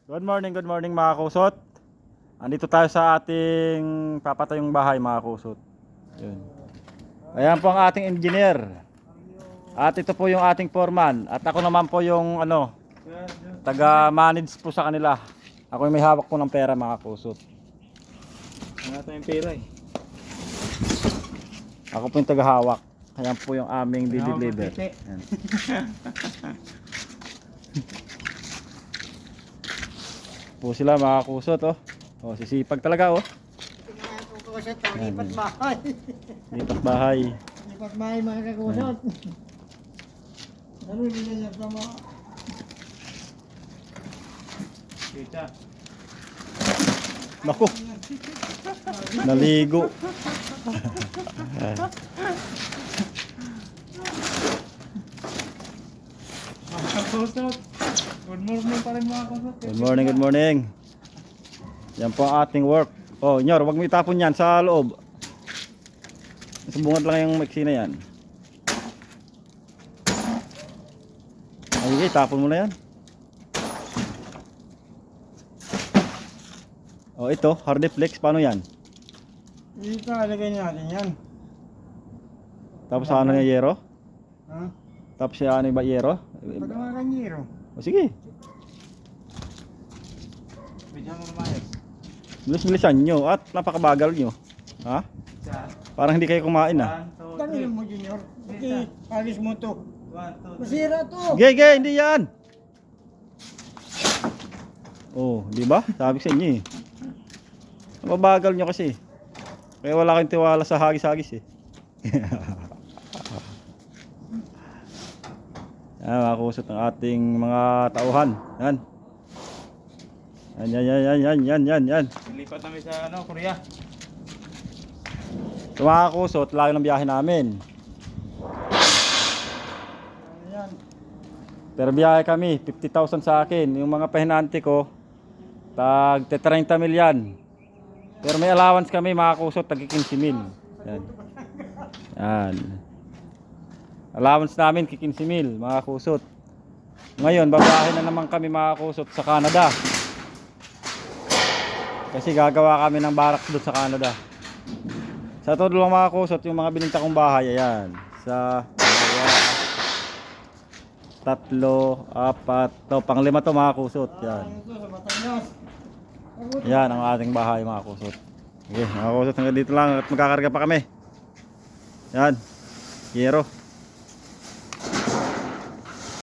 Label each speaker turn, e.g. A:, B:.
A: Good morning mga kusot. Andito tayo sa ating papatayong bahay mga kusot. Yun. Ayan po ang ating engineer. At ito po yung ating foreman. At ako naman po yung taga-manage po sa kanila. Ako yung may hawak po ng pera mga kusot.
B: Wala tayong pera eh.
A: Ako po yung taga-hawak. Ayan po yung aming deliver. Ayan. Po sila mga kusot oh. Oh, sisipag talaga oh.
C: Lipat bahay.
A: Lipat bahay.
C: Lipat bahay mga kakusot. Ano yung niya sa mga...
B: Kita.
A: Naku. Naligo.
B: Mga kusot. Good morning pa rin mga kusot.
A: Good morning. Yan po ang ating work. Oh, Nyor, wag mo itapon yan sa loob. Sa bungad lang yung maiksi na yan. Ay, itapon mo na yan. Oh, ito, Hardeflex, paano yan?
C: Dito, alagay natin yan.
A: Tapos ano yung yero?
C: Ha?
A: Tapos ano yung yero?
C: Pag mga kanyero.
A: O sige,
B: Bigyan mo lumayas.
A: bilis-bilisan nyo at napakabagal nyo. Ha?
B: Isa.
A: Parang hindi kayo kumain ah.
B: 1, 2, 3.
C: Tanongin mo, Junior. Okay, alis mo to.
B: 1, 2, 3.
C: Masira to.
A: Gege, hindi yan. Oh, di ba? Sabi ko sa inyo eh. Mabagal nyo kasi. Kaya wala kayong tiwala sa hagis-hagis eh. Yan, makakusot ng ating mga tauhan. Yan. Yan.
B: Lipat namin sa Korea.
A: Ito mga kusot, layo ng biyahe namin.
C: Ayan.
A: Pero biyahe kami, 50,000 sa akin. Yung mga pahinante ko, tag 30 milyan. Pero may allowance kami mga kusot, tag 15 mil. Yan. Yan. Allowance namin 15 mil mga kusot. Ngayon, babahe na naman kami mga kusot sa Canada. Kasi gagawa kami ng barak doon sa Canada. Sa todo lang mga kusot, yung mga bininta kong bahay, ayan. Sa 2, 3, 4, to, pang-5 to mga kusot. Yan.
C: Ito sa Batangas.
A: Yan ang ating bahay mga kusot. Okay, mga kusot, hanggang dito lang at magkakarga pa kami. Yan. Yero.